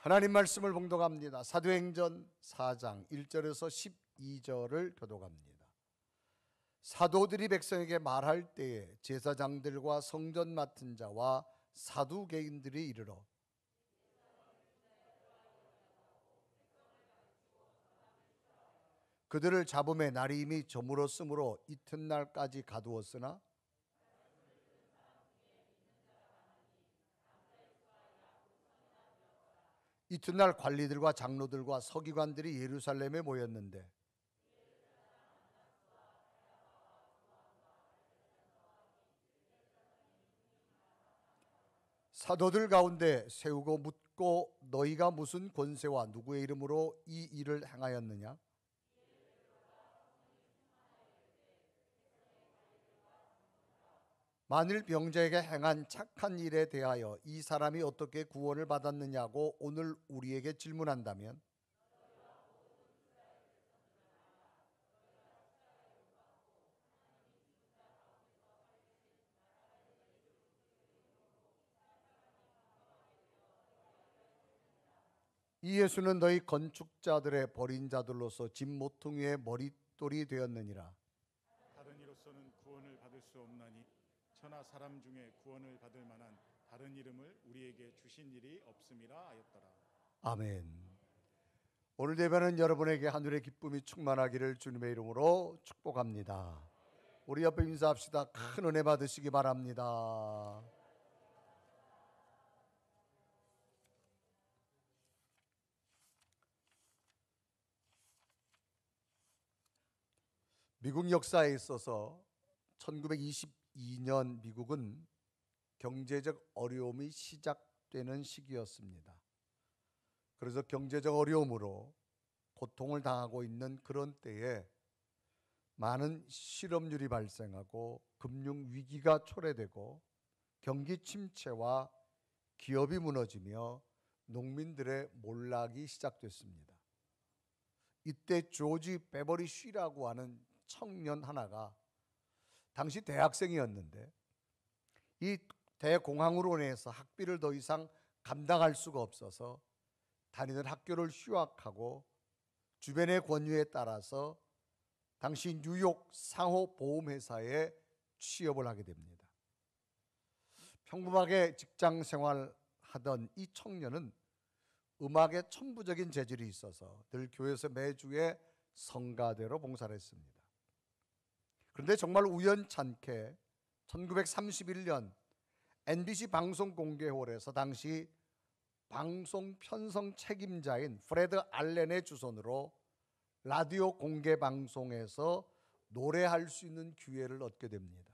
하나님 말씀을 봉독합니다. 사도행전 4장 1절에서 12절을 교독합니다. 사도들이 백성에게 말할 때에 제사장들과 성전 맡은 자와 사두개인들이 이르러 그들을 잡음에 날이 이미 저물었으므로 이튿날까지 가두었으나 이튿날 관리들과 장로들과 서기관들이 예루살렘에 모였는데 사도들 가운데 세우고 묻고 너희가 무슨 권세와 누구의 이름으로 이 일을 행하였느냐? 만일 병자에게 행한 착한 일에 대하여 이 사람이 어떻게 구원을 받았느냐고 오늘 우리에게 질문한다면 이 예수는 너희 건축자들의 버린 자들로서 집 모퉁이의 머릿돌이 되었느니라. 다른 이로서는 구원을 받을 수 없나니 천하 사람 중에 구원을 받을 만한 다른 이름을 우리에게 주신 일이 없음이라 하였더라. 아멘. 오늘 예배는 여러분에게 하늘의 기쁨이 충만하기를 주님의 이름으로 축복합니다. 우리 옆에 인사합시다. 큰 은혜 받으시기 바랍니다. 미국 역사에 있어서 1922년 미국은 경제적 어려움이 시작되는 시기였습니다. 그래서 경제적 어려움으로 고통을 당하고 있는 그런 때에 많은 실업률이 발생하고 금융 위기가 초래되고 경기 침체와 기업이 무너지며 농민들의 몰락이 시작됐습니다. 이때 조지 베버리 쉬라고 하는 청년 하나가 당시 대학생이었는데 이 대공황으로 인해서 학비를 더 이상 감당할 수가 없어서 다니던 학교를 휴학하고 주변의 권유에 따라서 당시 뉴욕 상호보험회사에 취업을 하게 됩니다. 평범하게 직장 생활하던 이 청년은 음악에 천부적인 재질이 있어서 늘 교회에서 매주에 성가대로 봉사를 했습니다. 그런데 정말 우연찮게 1931년 NBC 방송공개홀에서 당시 방송 편성 책임자인 프레드 알렌의 주선으로 라디오 공개 방송에서 노래할 수 있는 기회를 얻게 됩니다.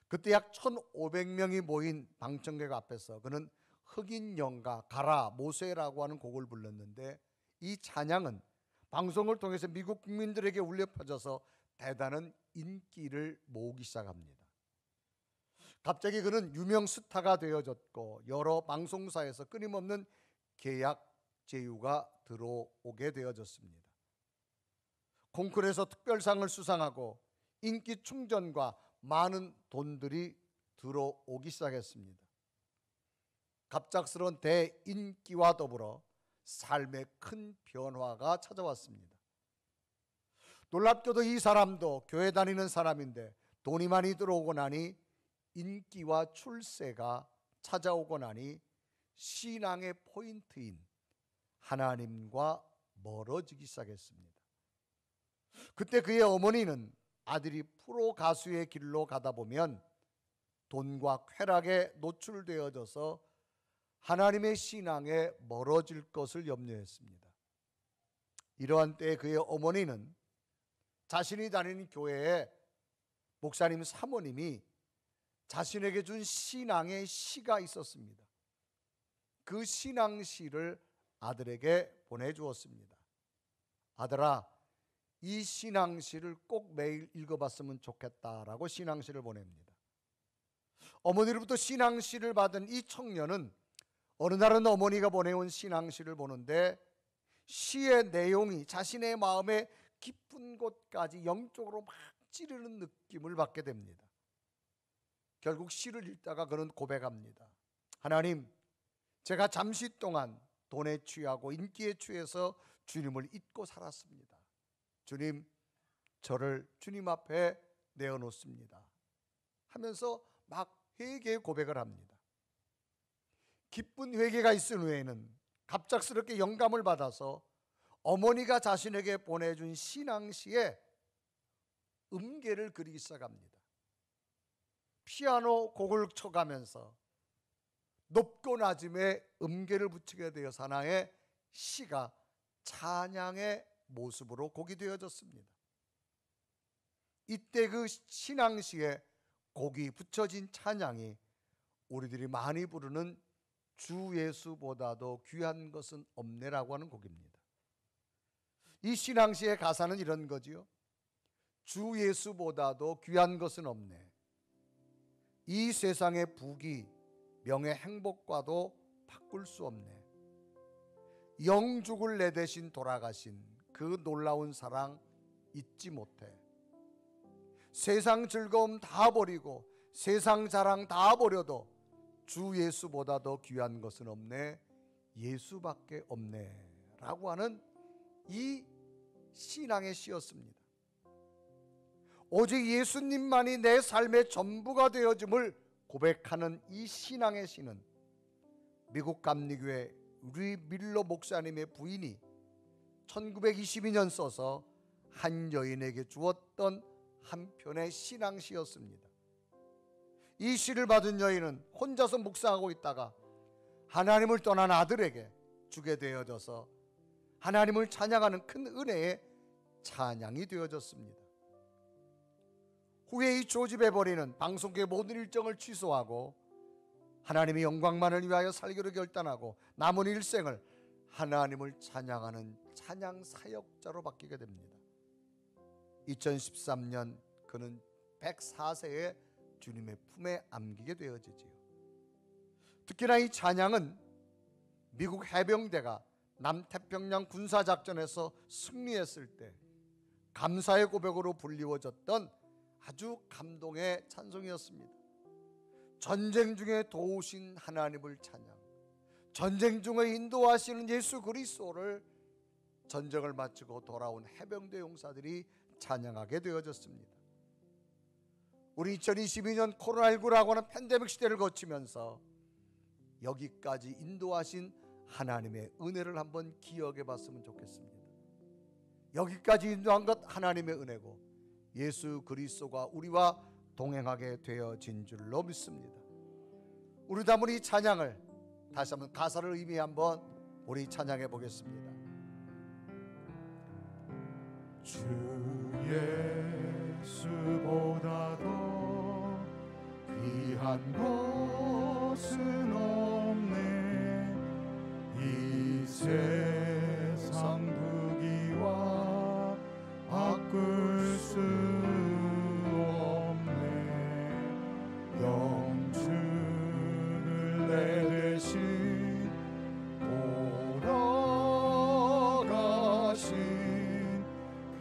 그때 약 1,500명이 모인 방청객 앞에서 그는 흑인 영가 가라 모세라고 하는 곡을 불렀는데 이 찬양은 방송을 통해서 미국 국민들에게 울려 퍼져서 대단한 인기를 모으기 시작합니다. 갑자기 그는 유명 스타가 되어졌고 여러 방송사에서 끊임없는 계약 제휴가 들어오게 되어졌습니다. 콩쿠르에서 특별상을 수상하고 인기 충전과 많은 돈들이 들어오기 시작했습니다. 갑작스러운 대인기와 더불어 삶에 큰 변화가 찾아왔습니다. 놀랍게도 이 사람도 교회 다니는 사람인데 돈이 많이 들어오고 나니 인기와 출세가 찾아오고 나니 신앙의 포인트인 하나님과 멀어지기 시작했습니다. 그때 그의 어머니는 아들이 프로 가수의 길로 가다 보면 돈과 쾌락에 노출되어져서 하나님의 신앙에 멀어질 것을 염려했습니다. 이러한 때에 그의 어머니는 자신이 다니는 교회에 목사님 사모님이 자신에게 준 신앙의 시가 있었습니다. 그 신앙시를 아들에게 보내주었습니다. 아들아, 이 신앙시를 꼭 매일 읽어봤으면 좋겠다라고 신앙시를 보냅니다. 어머니로부터 신앙시를 받은 이 청년은 어느 날은 어머니가 보내온 신앙시를 보는데 시의 내용이 자신의 마음에 깊은 곳까지 영적으로 막 찌르는 느낌을 받게 됩니다. 결국 시를 읽다가 그는 고백합니다. 하나님, 제가 잠시 동안 돈에 취하고 인기에 취해서 주님을 잊고 살았습니다. 주님, 저를 주님 앞에 내어놓습니다 하면서 막 회개 고백을 합니다. 기쁜 회개가 있은 후에는 갑작스럽게 영감을 받아서 어머니가 자신에게 보내준 신앙시에 음계를 그리기 시작합니다. 피아노 곡을 쳐가면서 높고 낮음에 음계를 붙이게 되어 하나의 시가 찬양의 모습으로 곡이 되어졌습니다. 이때 그 신앙시에 곡이 붙여진 찬양이 우리들이 많이 부르는 주 예수보다도 귀한 것은 없네라고 하는 곡입니다. 이 신앙시의 가사는 이런 거지요. 주 예수보다도 귀한 것은 없네. 이 세상의 부귀, 명예, 행복과도 바꿀 수 없네. 영죽을 내 대신 돌아가신 그 놀라운 사랑 잊지 못해. 세상 즐거움 다 버리고 세상 자랑 다 버려도 주 예수보다도 귀한 것은 없네. 예수밖에 없네 라고 하는 이 신앙의 시였습니다. 오직 예수님만이 내 삶의 전부가 되어짐을 고백하는 이 신앙의 시는 미국 감리교회 리 밀러 목사님의 부인이 1922년 써서 한 여인에게 주었던 한 편의 신앙시였습니다. 이 시를 받은 여인은 혼자서 묵상하고 있다가 하나님을 떠난 아들에게 주게 되어져서 하나님을 찬양하는 큰 은혜의 찬양이 되어졌습니다. 후에 이 조지 베버리는 방송국의 모든 일정을 취소하고 하나님의 영광만을 위하여 살기로 결단하고 남은 일생을 하나님을 찬양하는 찬양 사역자로 바뀌게 됩니다. 2013년 그는 104세에 주님의 품에 안기게 되어지지요. 특히나 이 찬양은 미국 해병대가 남태평양 군사작전에서 승리했을 때 감사의 고백으로 불리워졌던 아주 감동의 찬송이었습니다. 전쟁 중에 도우신 하나님을 찬양, 전쟁 중에 인도하시는 예수 그리스도를 전쟁을 마치고 돌아온 해병대 용사들이 찬양하게 되어졌습니다. 우리 2022년 코로나19라고 하는 팬데믹 시대를 거치면서 여기까지 인도하신 하나님의 은혜를 한번 기억해 봤으면 좋겠습니다. 여기까지 인도한 것 하나님의 은혜고 예수 그리스도가 우리와 동행하게 되어진 줄로 믿습니다. 우리도 한번 이 찬양을 다시 한번 가사를 의미해 한번 우리 찬양해 보겠습니다. 주 예수보다도 귀한 것은 없네. 이 세상 부귀와 바꿀 수 없네. 영주를 내 대신 돌아가신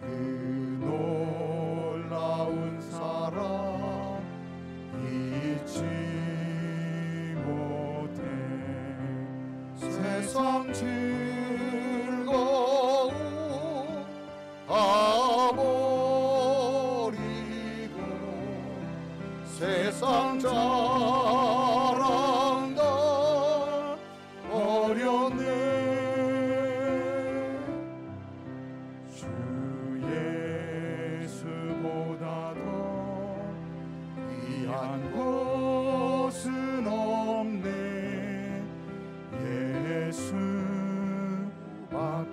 그 놀라운 사랑 잊지 못해. 세상 즐거움 다 버리고 세상 자랑 다 버렸네. 주 예수보다도 귀한 것은 없네.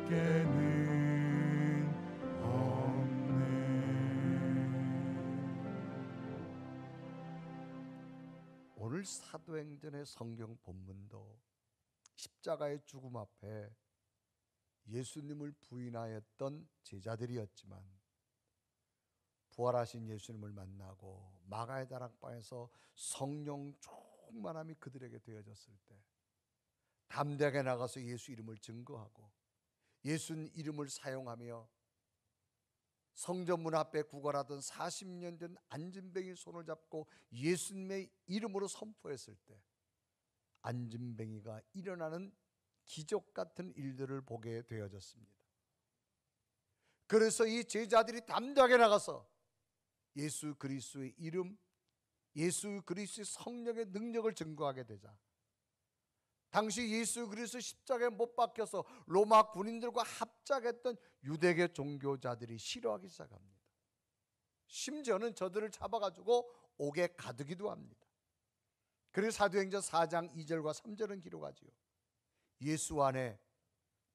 예수밖에는 없네. 오늘 사도행전의 성경 본문도 십자가의 죽음 앞에 예수님을 부인하였던 제자들이었지만 부활하신 예수님을 만나고 마가의 다락방에서 성령 충만함이 그들에게 되어졌을 때 담대하게 나가서 예수 이름을 증거하고 예수 이름을 사용하며 성전문 앞에 구걸하던 40년 된 안진뱅이 손을 잡고 예수님의 이름으로 선포했을 때 안진뱅이가 일어나는 기적 같은 일들을 보게 되어졌습니다. 그래서 이 제자들이 담대하게 나가서 예수 그리스도의 이름, 예수 그리스도의 성령의 능력을 증거하게 되자, 당시 예수 그리스도 십자가에 못 박혀서 로마 군인들과 합작했던 유대계 종교자들이 싫어하기 시작합니다. 심지어는 저들을 잡아가지고 옥에 가두기도 합니다. 그래서 사도행전 4장 2절과 3절은 기록하지요. 예수 안에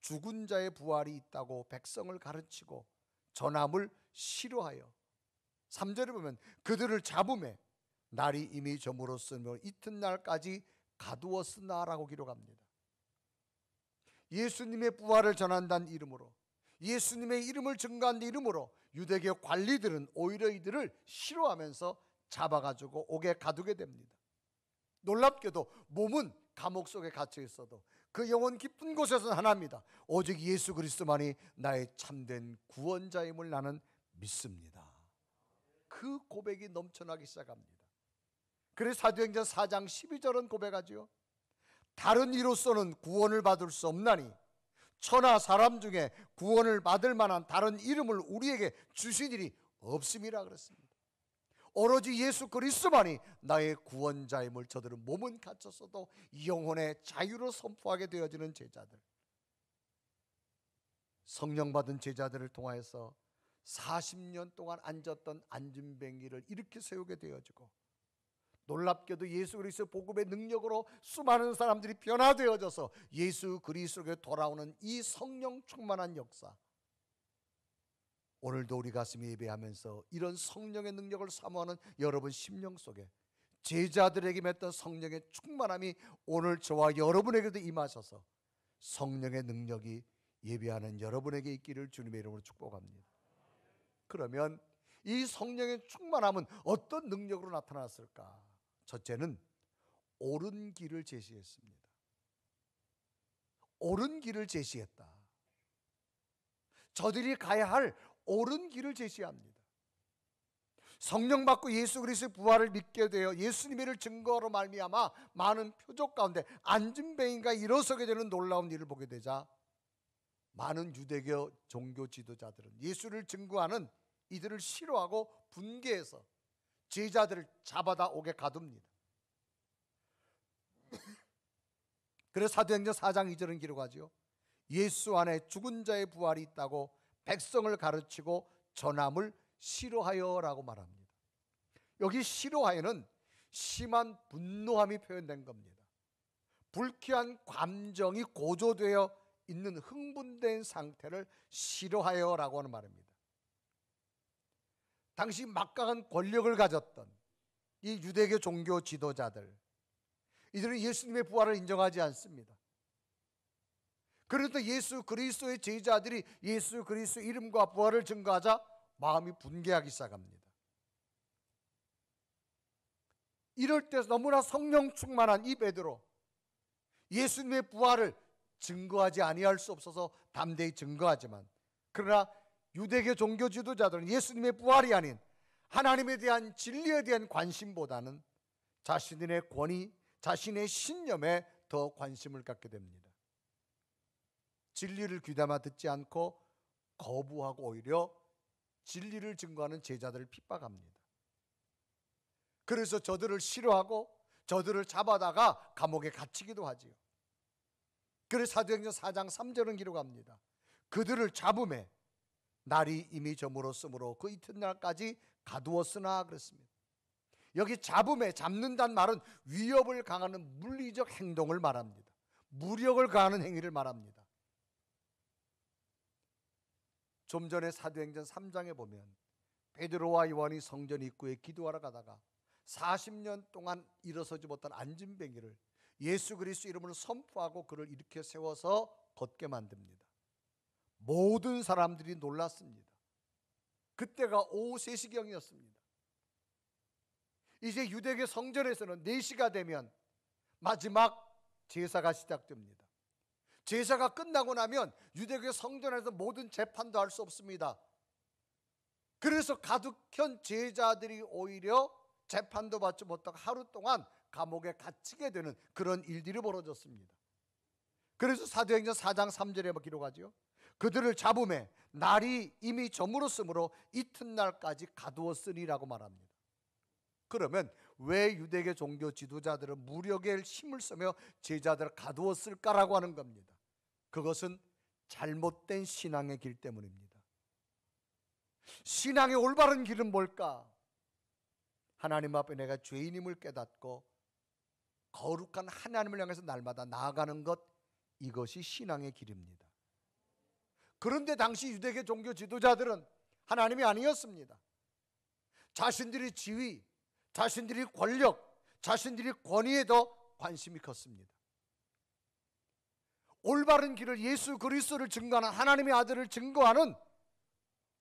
죽은 자의 부활이 있다고 백성을 가르치고 전함을 싫어하여, 3절에 보면 그들을 잡음에 날이 이미 저물었으며 이튿날까지 가두었으나라고 기록합니다. 예수님의 부활을 전한다는 이름으로, 예수님의 이름을 증거한 이름으로 유대교 관리들은 오히려 이들을 싫어하면서 잡아가지고 옥에 가두게 됩니다. 놀랍게도 몸은 감옥 속에 갇혀 있어도 그 영혼 깊은 곳에서는 하나입니다. 오직 예수 그리스도만이 나의 참된 구원자임을 나는 믿습니다. 그 고백이 넘쳐나기 시작합니다. 그래서 사도행전 4장 12절은 고백하지요. 다른 이로서는 구원을 받을 수 없나니 천하 사람 중에 구원을 받을 만한 다른 이름을 우리에게 주신 일이 없음이라 그랬습니다. 오로지 예수 그리스도만이 나의 구원자임을 저들은 몸은 갇혔어도 영혼의 자유로 선포하게 되어지는 제자들, 성령 받은 제자들을 통하여서 40년 동안 앉았던 안진뱅이를 일으켜 세우게 되어지고, 놀랍게도 예수 그리스도 복음의 능력으로 수많은 사람들이 변화되어져서 예수 그리스도에게 돌아오는 이 성령 충만한 역사, 오늘도 우리 가슴에 예배하면서 이런 성령의 능력을 사모하는 여러분 심령 속에 제자들에게 맺던 성령의 충만함이 오늘 저와 여러분에게도 임하셔서 성령의 능력이 예배하는 여러분에게 있기를 주님의 이름으로 축복합니다. 그러면 이 성령의 충만함은 어떤 능력으로 나타났을까? 첫째는 옳은 길을 제시했습니다. 옳은 길을 제시했다. 저들이 가야 할 옳은 길을 제시합니다. 성령 받고 예수 그리스도의 부활을 믿게 되어 예수님을 증거로 말미암아 많은 표적 가운데 안진뱅이가 일어서게 되는 놀라운 일을 보게 되자, 많은 유대교 종교 지도자들은 예수를 증거하는 이들을 싫어하고 분개해서 제자들을 잡아다 옥에 가둡니다. 그래서 사도행전 4장 2절은 기록하죠. 예수 안에 죽은 자의 부활이 있다고 백성을 가르치고 전함을 싫어하여라고 말합니다. 여기 싫어하여는 심한 분노함이 표현된 겁니다. 불쾌한 감정이 고조되어 있는 흥분된 상태를 싫어하여라고 하는 말입니다. 당시 막강한 권력을 가졌던 이 유대교 종교 지도자들, 이들은 예수님의 부활을 인정하지 않습니다. 그런데 예수 그리스도의 제자들이 예수 그리스도 이름과 부활을 증거하자 마음이 분개하기 시작합니다. 이럴 때 너무나 성령 충만한 이 베드로, 예수님의 부활을 증거하지 아니할 수 없어서 담대히 증거하지만, 그러나 유대교 종교 지도자들은 예수님의 부활이 아닌 하나님에 대한 진리에 대한 관심보다는 자신의 권위, 자신의 신념에 더 관심을 갖게 됩니다. 진리를 귀담아 듣지 않고 거부하고 오히려 진리를 증거하는 제자들을 핍박합니다. 그래서 저들을 싫어하고 저들을 잡아다가 감옥에 갇히기도 하지요. 그래서 사도행전 4장 3절은 기록합니다. 그들을 잡음에 날이 이미 저물었으므로 그 이튿날까지 가두었으나 그랬습니다. 여기 잡음에, 잡는다는 말은 위협을 가하는 물리적 행동을 말합니다. 무력을 가하는 행위를 말합니다. 좀 전에 사도행전 3장에 보면 베드로와 요한이 성전 입구에 기도하러 가다가 40년 동안 일어서지 못한 안진뱅이를 예수 그리스도 이름으로 선포하고 그를 일으켜 세워서 걷게 만듭니다. 모든 사람들이 놀랐습니다. 그때가 오후 3시경이었습니다. 이제 유대교 성전에서는 4시가 되면 마지막 제사가 시작됩니다. 제사가 끝나고 나면 유대교 성전에서 모든 재판도 할 수 없습니다. 그래서 가득한 제자들이 오히려 재판도 받지 못하고 하루 동안 감옥에 갇히게 되는 그런 일들이 벌어졌습니다. 그래서 사도행전 4장 3절에 기록하죠. 그들을 잡음에 날이 이미 저물었으므로 이튿날까지 가두었으니라고 말합니다. 그러면 왜 유대계 종교 지도자들은 무력에 힘을 쓰며 제자들을 가두었을까라고 하는 겁니다. 그것은 잘못된 신앙의 길 때문입니다. 신앙의 올바른 길은 뭘까? 하나님 앞에 내가 죄인임을 깨닫고 거룩한 하나님을 향해서 날마다 나아가는 것, 이것이 신앙의 길입니다. 그런데 당시 유대계 종교 지도자들은 하나님이 아니었습니다. 자신들의 지위, 자신들의 권력, 자신들의 권위에 더 관심이 컸습니다. 올바른 길을, 예수 그리스도를 증거하는, 하나님의 아들을 증거하는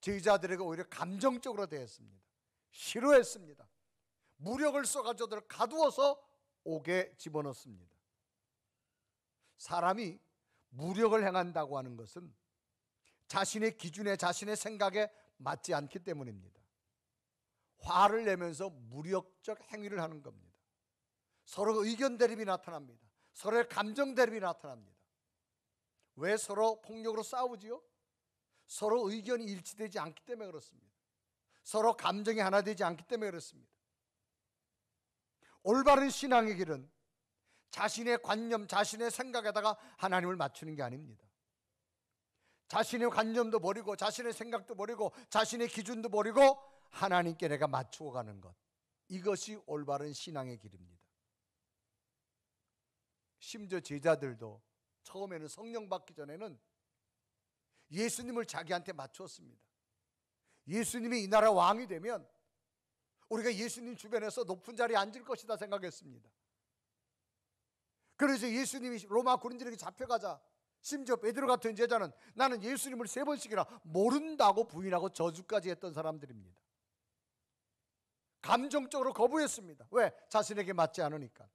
제자들에게 오히려 감정적으로 대했습니다. 싫어했습니다. 무력을 써가지고 저들을 가두어서 옥에 집어넣습니다. 사람이 무력을 행한다고 하는 것은 자신의 기준에, 자신의 생각에 맞지 않기 때문입니다. 화를 내면서 무력적 행위를 하는 겁니다. 서로 의견 대립이 나타납니다. 서로의 감정 대립이 나타납니다. 왜 서로 폭력으로 싸우지요? 서로 의견이 일치되지 않기 때문에 그렇습니다. 서로 감정이 하나 되지 않기 때문에 그렇습니다. 올바른 신앙의 길은 자신의 관념, 자신의 생각에다가 하나님을 맞추는 게 아닙니다. 자신의 관념도 버리고 자신의 생각도 버리고 자신의 기준도 버리고 하나님께 내가 맞추어 가는 것, 이것이 올바른 신앙의 길입니다. 심지어 제자들도 처음에는 성령 받기 전에는 예수님을 자기한테 맞추었습니다. 예수님이 이 나라 왕이 되면 우리가 예수님 주변에서 높은 자리에 앉을 것이다 생각했습니다. 그래서 예수님이 로마 군인들에게 잡혀가자 심지어 베드로 같은 제자는 나는 예수님을 3번씩이나 모른다고 부인하고 저주까지 했던 사람들입니다. 감정적으로 거부했습니다. 왜? 자신에게 맞지 않으니까.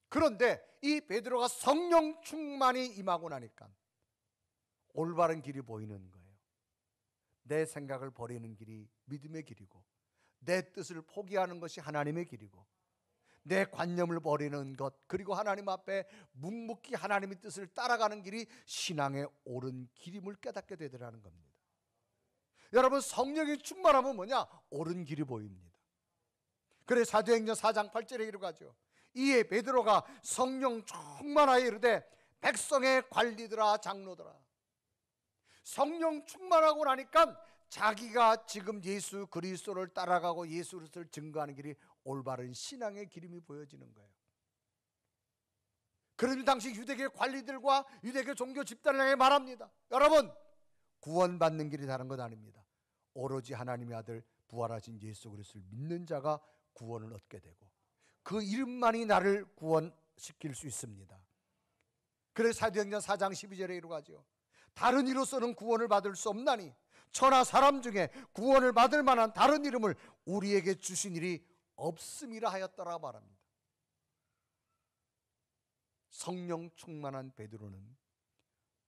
그런데 이 베드로가 성령 충만이 임하고 나니까 올바른 길이 보이는 거예요. 내 생각을 버리는 길이 믿음의 길이고, 내 뜻을 포기하는 것이 하나님의 길이고, 내 관념을 버리는 것, 그리고 하나님 앞에 묵묵히 하나님의 뜻을 따라가는 길이 신앙의 옳은 길임을 깨닫게 되더라는 겁니다. 여러분, 성령이 충만하면 뭐냐? 옳은 길이 보입니다. 그래서 사도행전 4장 8절에 기록하죠. 이에 베드로가 성령 충만하여 이르되 백성의 관리들아 장로들아. 성령 충만하고 나니까 자기가 지금 예수 그리스도를 따라가고 예수 그리스도를 증거하는 길이 올바른 신앙의 길임이 보여지는 거예요. 그러니 당시 유대계 관리들과 유대계 종교 집단을 향해 말합니다. 여러분, 구원받는 길이 다른 것 아닙니다. 오로지 하나님의 아들 부활하신 예수 그리스도를 믿는 자가 구원을 얻게 되고 그 이름만이 나를 구원시킬 수 있습니다. 그래서 사도행전 4장 12절에 이루어가죠. 다른 이로서는 구원을 받을 수 없나니 천하 사람 중에 구원을 받을 만한 다른 이름을 우리에게 주신 일이 없음이라 하였더라 말합니다. 성령 충만한 베드로는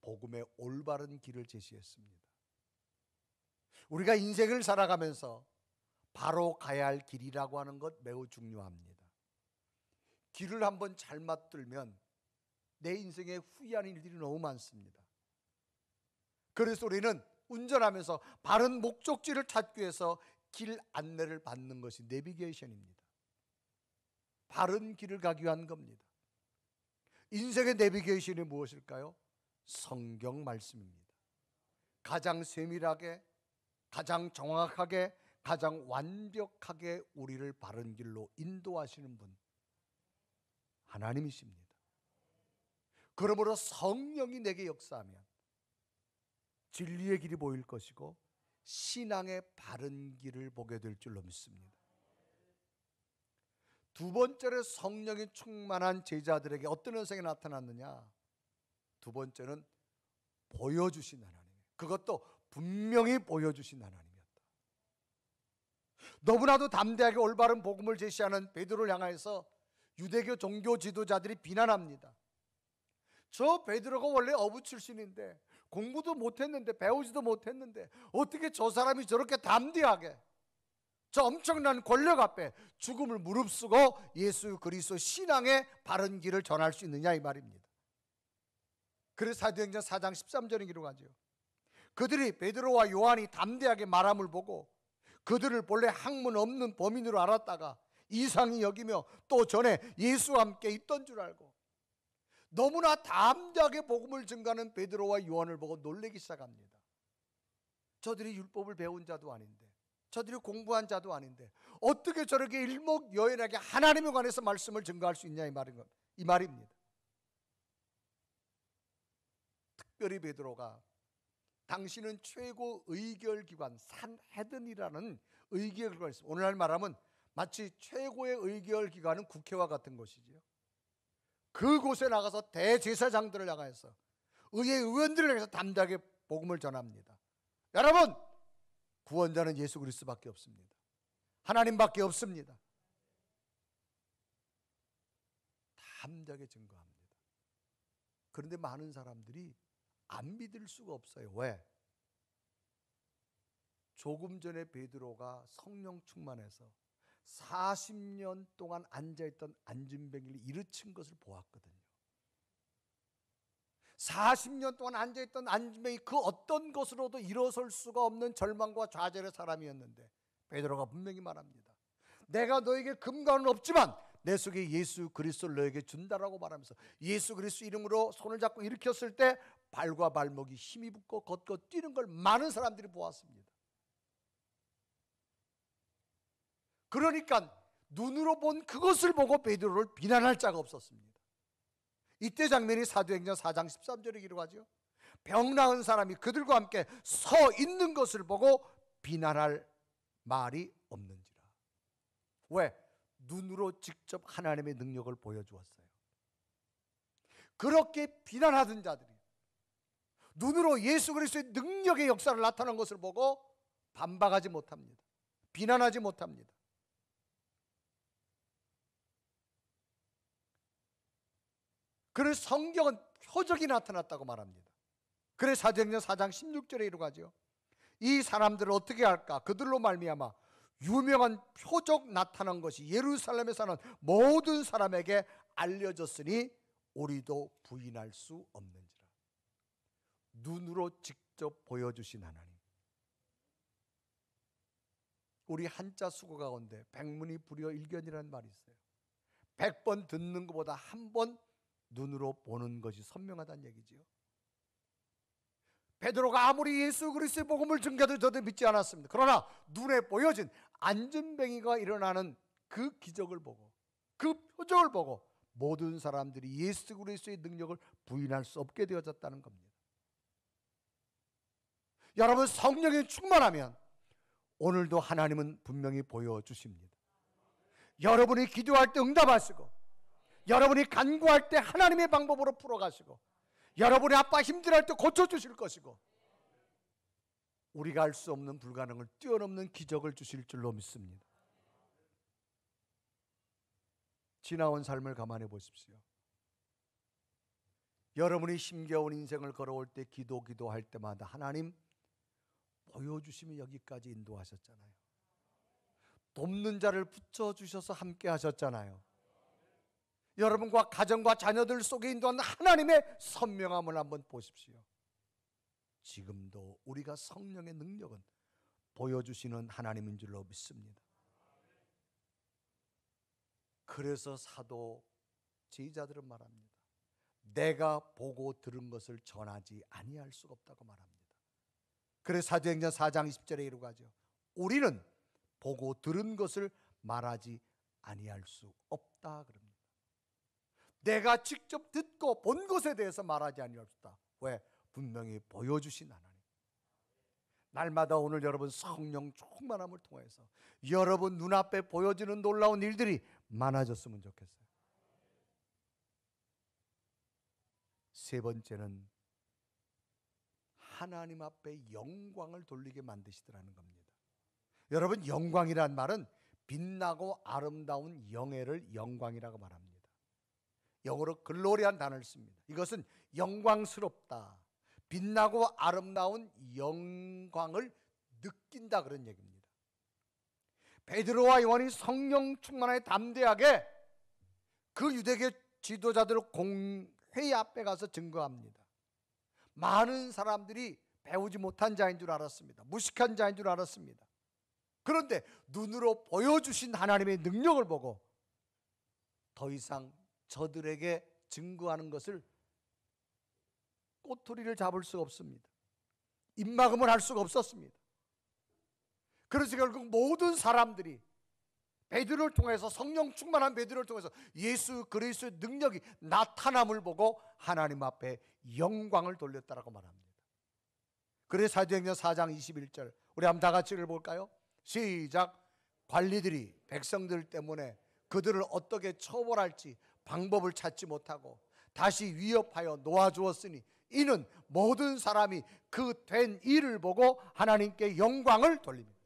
복음의 올바른 길을 제시했습니다. 우리가 인생을 살아가면서 바로 가야 할 길이라고 하는 것 매우 중요합니다. 길을 한번 잘못 들면 내 인생에 후회하는 일들이 너무 많습니다. 그래서 우리는 운전하면서 바른 목적지를 찾기 위해서 길 안내를 받는 것이 내비게이션입니다. 바른 길을 가기 위한 겁니다. 인생의 내비게이션이 무엇일까요? 성경 말씀입니다. 가장 세밀하게, 가장 정확하게, 가장 완벽하게 우리를 바른 길로 인도하시는 분, 하나님이십니다. 그러므로 성령이 내게 역사하면 진리의 길이 보일 것이고 신앙의 바른 길을 보게 될 줄로 믿습니다. 두 번째로 성령이 충만한 제자들에게 어떤 현상이 나타났느냐? 두 번째는 보여주신 하나님, 그것도 분명히 보여주신 하나님이었다. 너무나도 담대하게 올바른 복음을 제시하는 베드로를 향해서 유대교 종교 지도자들이 비난합니다. 저 베드로가 원래 어부 출신인데 공부도 못했는데 배우지도 못했는데 어떻게 저 사람이 저렇게 담대하게 저 엄청난 권력 앞에 죽음을 무릅쓰고 예수 그리스도 신앙의 바른 길을 전할 수 있느냐 이 말입니다. 그래서 사도행전 4장 13절에 기록하죠. 그들이 베드로와 요한이 담대하게 말함을 보고 그들을 본래 학문 없는 범인으로 알았다가 이상히 여기며 또 전에 예수와 함께 있던 줄 알고 너무나 담대하게 복음을 증거하는 베드로와 요한을 보고 놀라기 시작합니다. 저들이 율법을 배운 자도 아닌데, 저들이 공부한 자도 아닌데 어떻게 저렇게 일목요연하게 하나님에 관해서 말씀을 증거할 수 있냐 이 말입니다. 특별히 베드로가 당신은 최고 의결기관 산헤든이라는 의결기관이 있습니다. 오늘날 말하면 마치 최고의 의결기관은 국회와 같은 것이지요. 그곳에 나가서 대제사장들을 향해서 의회 의원들을 향해서 담대하게 복음을 전합니다. 여러분, 구원자는 예수 그리스도밖에 없습니다. 하나님밖에 없습니다. 담대하게 증거합니다. 그런데 많은 사람들이 안 믿을 수가 없어요. 왜? 조금 전에 베드로가 성령 충만해서 40년 동안 앉아있던 안진뱅이를 일으킨 것을 보았거든요. 40년 동안 앉아있던 안진뱅이 그 어떤 것으로도 일어설 수가 없는 절망과 좌절의 사람이었는데 베드로가 분명히 말합니다. 내가 너에게 금과 은은 없지만 내 속에 예수 그리스도를 너에게 준다라고 말하면서 예수 그리스도 이름으로 손을 잡고 일으켰을 때 발과 발목이 힘이 붙고 걷고 뛰는 걸 많은 사람들이 보았습니다. 그러니까 눈으로 본 그것을 보고 베드로를 비난할 자가 없었습니다. 이때 장면이 사도행전 4장 13절에 기록하죠. 병 나은 사람이 그들과 함께 서 있는 것을 보고 비난할 말이 없는지라. 왜? 눈으로 직접 하나님의 능력을 보여주었어요. 그렇게 비난하던 자들이 눈으로 예수 그리스도의 능력의 역사를 나타난 것을 보고 반박하지 못합니다. 비난하지 못합니다. 그래서 성경은 표적이 나타났다고 말합니다. 그래서 사도행전 4장 16절에 이루어가죠. 이 사람들을 어떻게 할까? 그들로 말미암아 유명한 표적 나타난 것이 예루살렘에 사는 모든 사람에게 알려졌으니 우리도 부인할 수 없는지라. 눈으로 직접 보여주신 하나님. 우리 한자 수고 가운데 백문이 불여 일견이라는 말이 있어요. 100번 듣는 것보다 한 번 눈으로 보는 것이 선명하다는 얘기지요. 베드로가 아무리 예수 그리스도의 복음을 증거해도 저도 믿지 않았습니다. 그러나 눈에 보여진 안진뱅이가 일어나는 그 기적을 보고 그 표적을 보고 모든 사람들이 예수 그리스도의 능력을 부인할 수 없게 되어졌다는 겁니다. 여러분, 성령이 충만하면 오늘도 하나님은 분명히 보여주십니다. 여러분이 기도할 때 응답하시고 여러분이 간구할 때 하나님의 방법으로 풀어가시고 여러분의 아빠 힘들어할 때 고쳐주실 것이고 우리가 할 수 없는 불가능을 뛰어넘는 기적을 주실 줄로 믿습니다. 지나온 삶을 감안해 보십시오. 여러분이 힘겨운 인생을 걸어올 때 기도할 때마다 하나님 보여주시면 여기까지 인도하셨잖아요. 돕는 자를 붙여주셔서 함께 하셨잖아요. 여러분과 가정과 자녀들 속에 인도하는 하나님의 선명함을 한번 보십시오. 지금도 우리가 성령의 능력은 보여주시는 하나님인 줄로 믿습니다. 그래서 사도 제자들은 말합니다. 내가 보고 들은 것을 전하지 아니할 수가 없다고 말합니다. 그래서 사도행전 4장 20절에 이루어가죠. 우리는 보고 들은 것을 말하지 아니할 수 없다 그럽니다. 내가 직접 듣고 본 것에 대해서 말하지 아니할 수 없다. 왜? 분명히 보여주신 하나님. 날마다 오늘 여러분 성령 충만함을 통해서 여러분 눈앞에 보여지는 놀라운 일들이 많아졌으면 좋겠어요. 세 번째는 하나님 앞에 영광을 돌리게 만드시더라는 겁니다. 여러분, 영광이란 말은 빛나고 아름다운 영예를 영광이라고 말합니다. 영어로 글로리한 단어를 씁니다. 이것은 영광스럽다, 빛나고 아름다운 영광을 느낀다 그런 얘기입니다. 베드로와 요한이 성령 충만하게 담대하게 그 유대계 지도자들 공회의 앞에 가서 증거합니다. 많은 사람들이 배우지 못한 자인 줄 알았습니다. 무식한 자인 줄 알았습니다. 그런데 눈으로 보여주신 하나님의 능력을 보고 더 이상 저들에게 증거하는 것을 꼬투리를 잡을 수가 없습니다. 입막음을 할 수가 없었습니다. 그래서 결국 모든 사람들이 베드로를 통해서, 성령 충만한 베드로를 통해서 예수 그리스도의 능력이 나타남을 보고 하나님 앞에 영광을 돌렸다라고 말합니다. 그래서 사도행전 4장 21절 우리 한번 다 같이 읽어볼까요? 시작. 관리들이 백성들 때문에 그들을 어떻게 처벌할지 방법을 찾지 못하고 다시 위협하여 놓아주었으니 이는 모든 사람이 그 된 일을 보고 하나님께 영광을 돌립니다.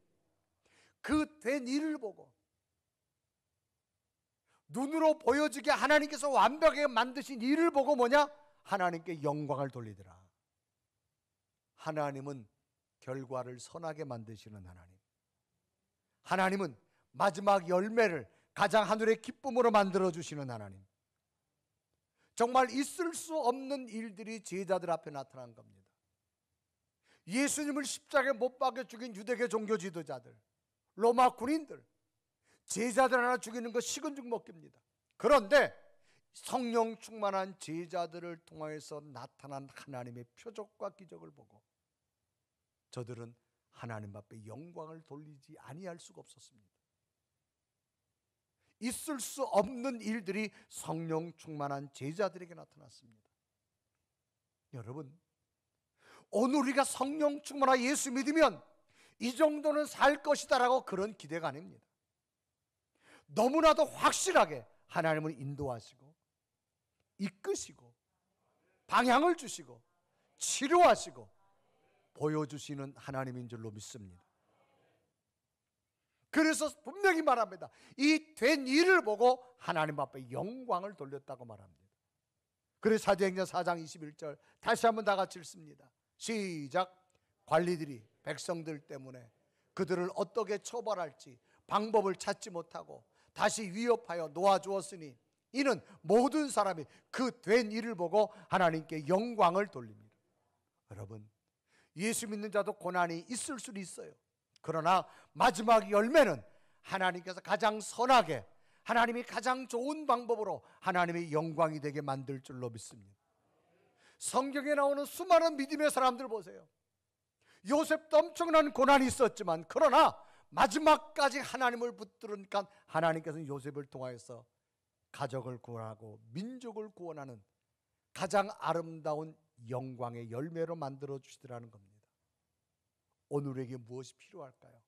그 된 일을 보고, 눈으로 보여지게 하나님께서 완벽하게 만드신 일을 보고 뭐냐? 하나님께 영광을 돌리더라. 하나님은 결과를 선하게 만드시는 하나님. 하나님은 마지막 열매를 가장 하늘의 기쁨으로 만들어주시는 하나님. 정말 있을 수 없는 일들이 제자들 앞에 나타난 겁니다. 예수님을 십자가에 못 박여 죽인 유대계 종교 지도자들, 로마 군인들, 제자들 하나 죽이는 거 식은 죽 먹기입니다. 그런데 성령 충만한 제자들을 통해서 나타난 하나님의 표적과 기적을 보고 저들은 하나님 앞에 영광을 돌리지 아니할 수가 없었습니다. 있을 수 없는 일들이 성령 충만한 제자들에게 나타났습니다. 여러분, 오늘 우리가 성령 충만한 예수 믿으면 이 정도는 살 것이다라고 그런 기대가 아닙니다. 너무나도 확실하게 하나님은 인도하시고 이끄시고 방향을 주시고 치료하시고 보여주시는 하나님인 줄로 믿습니다. 그래서 분명히 말합니다. 이 된 일을 보고 하나님 앞에 영광을 돌렸다고 말합니다. 그래서 사도행전 4장 21절 다시 한번 다 같이 읽습니다. 시작. 관리들이 백성들 때문에 그들을 어떻게 처벌할지 방법을 찾지 못하고 다시 위협하여 놓아주었으니 이는 모든 사람이 그 된 일을 보고 하나님께 영광을 돌립니다. 여러분, 예수 믿는 자도 고난이 있을 수는 있어요. 그러나 마지막 열매는 하나님께서 가장 선하게, 하나님이 가장 좋은 방법으로 하나님의 영광이 되게 만들 줄로 믿습니다. 성경에 나오는 수많은 믿음의 사람들 보세요. 요셉도 엄청난 고난이 있었지만 그러나 마지막까지 하나님을 붙들으니까 하나님께서는 요셉을 통하여서 가족을 구원하고 민족을 구원하는 가장 아름다운 영광의 열매로 만들어 주시더라는 겁니다. 오늘 우리에게 무엇이 필요할까요?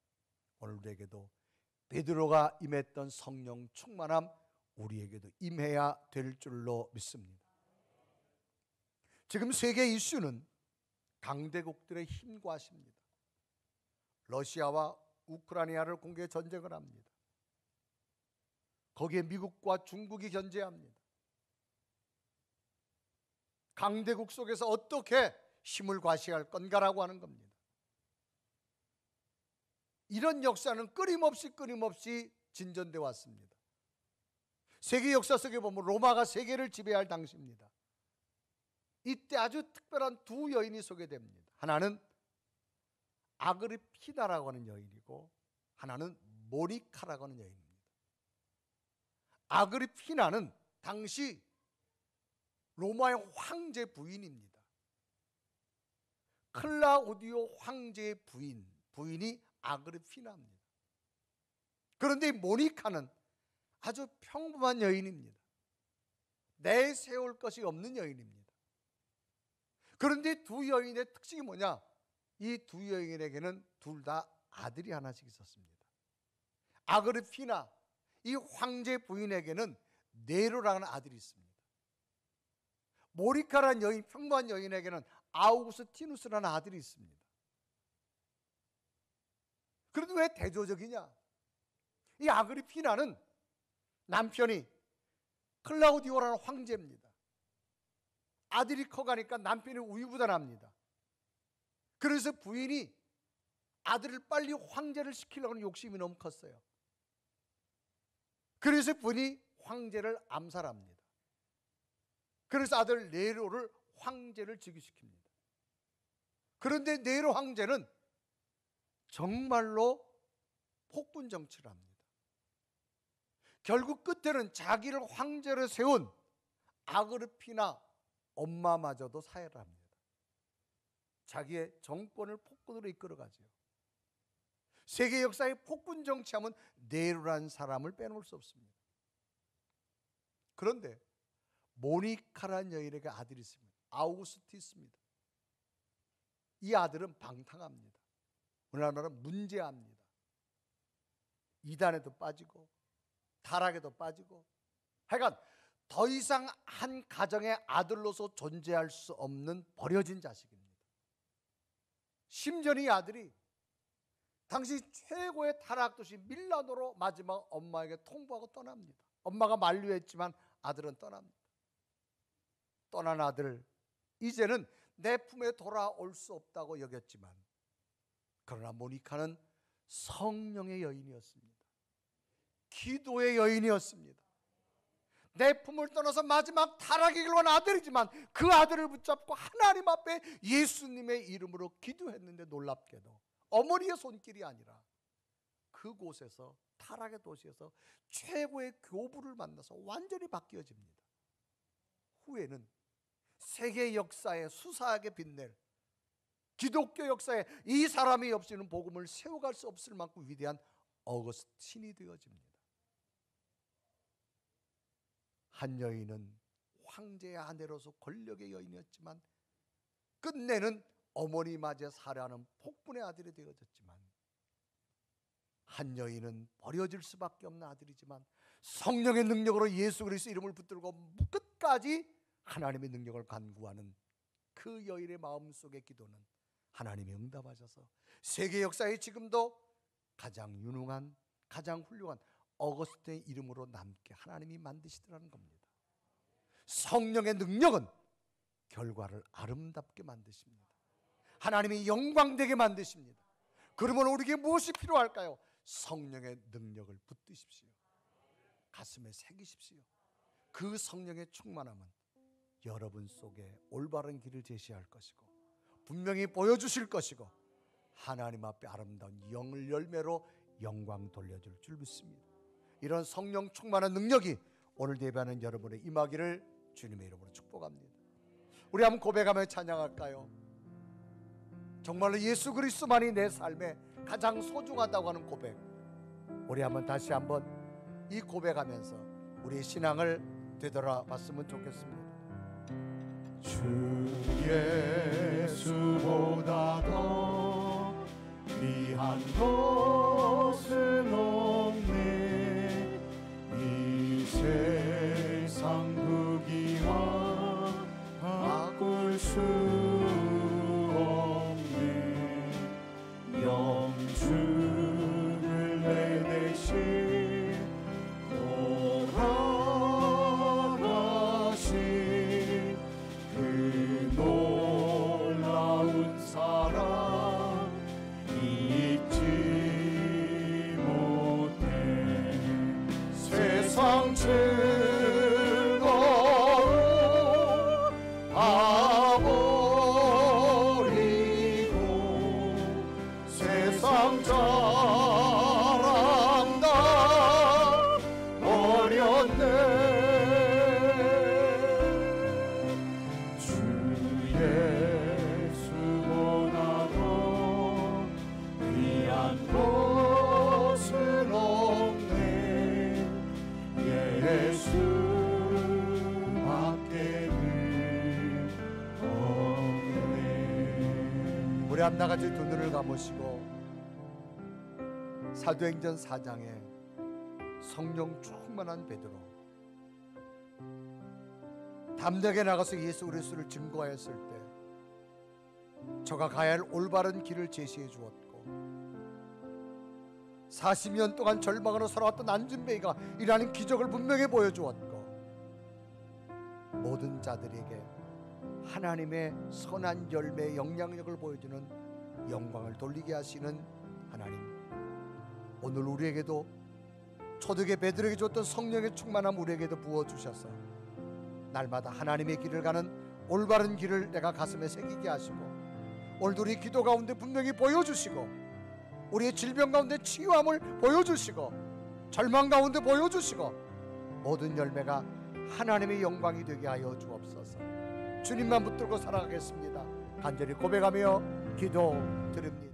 오늘 우리에게도 베드로가 임했던 성령 충만함 우리에게도 임해야 될 줄로 믿습니다. 지금 세계 이슈는 강대국들의 힘과십니다. 러시아와 우크라이나를 공개 전쟁을 합니다. 거기에 미국과 중국이 견제합니다. 강대국 속에서 어떻게 힘을 과시할 건가라고 하는 겁니다. 이런 역사는 끊임없이 진전되어 왔습니다. 세계 역사 속에 보면 로마가 세계를 지배할 당시입니다. 이때 아주 특별한 두 여인이 소개됩니다. 하나는 아그리피나라고 하는 여인이고 하나는 모니카라고 하는 여인입니다. 아그리피나는 당시 로마의 황제 부인입니다. 클라우디오 황제의 부인이 아그리피나입니다. 그런데 모니카는 아주 평범한 여인입니다. 내세울 것이 없는 여인입니다. 그런데 두 여인의 특징이 뭐냐? 이 두 여인에게는 둘 다 아들이 하나씩 있었습니다. 아그리피나, 이 황제 부인에게는 네로라는 아들이 있습니다. 모니카라는 여인, 평범한 여인에게는 아우구스티누스라는 아들이 있습니다. 그런데 왜 대조적이냐? 이 아그리피나는 남편이 클라우디오라는 황제입니다. 아들이 커가니까 남편이 우유부단합니다. 그래서 부인이 아들을 빨리 황제를 시키려고 하는 욕심이 너무 컸어요. 그래서 분이 황제를 암살합니다. 그래서 아들 네로를 황제를 즉위시킵니다. 그런데 네로 황제는 정말로 폭군 정치를 합니다. 결국 끝에는 자기를 황제로 세운 아그리피나 엄마마저도 사해를 합니다. 자기의 정권을 폭군으로 이끌어가죠. 세계 역사에 폭군 정치하면 네로라는 사람을 빼놓을 수 없습니다. 그런데 모니카라는 여인에게 아들이 있습니다. 아우구스티스입니다. 이 아들은 방탕합니다. 오늘날은 문제합니다. 이단에도 빠지고 타락에도 빠지고, 하여간 더 이상 한 가정의 아들로서 존재할 수 없는 버려진 자식입니다. 심지어 이 아들이 당시 최고의 타락 도시 밀라노로 마지막 엄마에게 통보하고 떠납니다. 엄마가 만류했지만 아들은 떠납니다. 떠난 아들, 이제는 내 품에 돌아올 수 없다고 여겼지만, 그러나 모니카는 성령의 여인이었습니다. 기도의 여인이었습니다. 내 품을 떠나서 마지막 타락의 길로 간 아들이지만 그 아들을 붙잡고 하나님 앞에 예수님의 이름으로 기도했는데, 놀랍게도 어머니의 손길이 아니라 그곳에서, 타락의 도시에서 최고의 교부를 만나서 완전히 바뀌어집니다. 후에는 세계 역사에 수사하게 빛낼, 기독교 역사에 이 사람이 없이는 복음을 세워갈 수 없을 만큼 위대한 어거스틴이 되어집니다. 한 여인은 황제의 아내로서 권력의 여인이었지만 끝내는 어머니 맞에 살해하는 폭군의 아들이 되어졌지만, 한 여인은 버려질 수밖에 없는 아들이지만 성령의 능력으로 예수 그리스도 이름을 붙들고 끝까지 하나님의 능력을 간구하는 그 여인의 마음속의 기도는 하나님이 응답하셔서 세계 역사에 지금도 가장 유능한, 가장 훌륭한 어거스틴의 이름으로 남게 하나님이 만드시더라는 겁니다. 성령의 능력은 결과를 아름답게 만드십니다. 하나님이 영광되게 만드십니다. 그러면 우리에게 무엇이 필요할까요? 성령의 능력을 붙드십시오. 가슴에 새기십시오. 그 성령의 충만함은 여러분 속에 올바른 길을 제시할 것이고 분명히 보여주실 것이고 하나님 앞에 아름다운 영을 열매로 영광 돌려줄 줄 믿습니다. 이런 성령 충만한 능력이 오늘 예배하는 여러분의 임하기를 주님의 이름으로 축복합니다. 우리 한번 고백하며 찬양할까요? 정말로 예수 그리스도만이 내 삶에 가장 소중하다고 하는 고백, 우리 한번 다시 한번 이 고백하면서 우리의 신앙을 되돌아봤으면 좋겠습니다. 주 예수보다 더 귀한 것은 없네. 이 세상 부귀와 바꿀 수 없네. 영주를 내 대신 돌아가신 그 놀라운 사랑 잊지 못해. 세상 즐거움 다 버리고 세상 자랑 다 버렸네. 주 예수보다 더 귀한 것은 없네. 예수밖에는 없네. 우리 앞나가지 두 눈을 감으시고 사도행전 4장에 성령 충만한 베드로 담대하게 나가서 예수 그리스도를 증거하였을 때 저가 가야 할 올바른 길을 제시해 주었고, 40년 동안 절망으로 살아왔던 안준배이가 이라는 기적을 분명히 보여주었고, 모든 자들에게 하나님의 선한 열매의 영향력을 보여주는 영광을 돌리게 하시는 하나님, 오늘 우리에게도 초대교회 베드로에게 줬던 성령의 충만함 우리에게도 부어주셔서 날마다 하나님의 길을 가는 올바른 길을 내가 가슴에 새기게 하시고, 오늘도 우리 기도 가운데 분명히 보여주시고, 우리의 질병 가운데 치유함을 보여주시고, 절망 가운데 보여주시고, 모든 열매가 하나님의 영광이 되게 하여 주옵소서. 주님만 붙들고 살아가겠습니다. 간절히 고백하며 기도드립니다.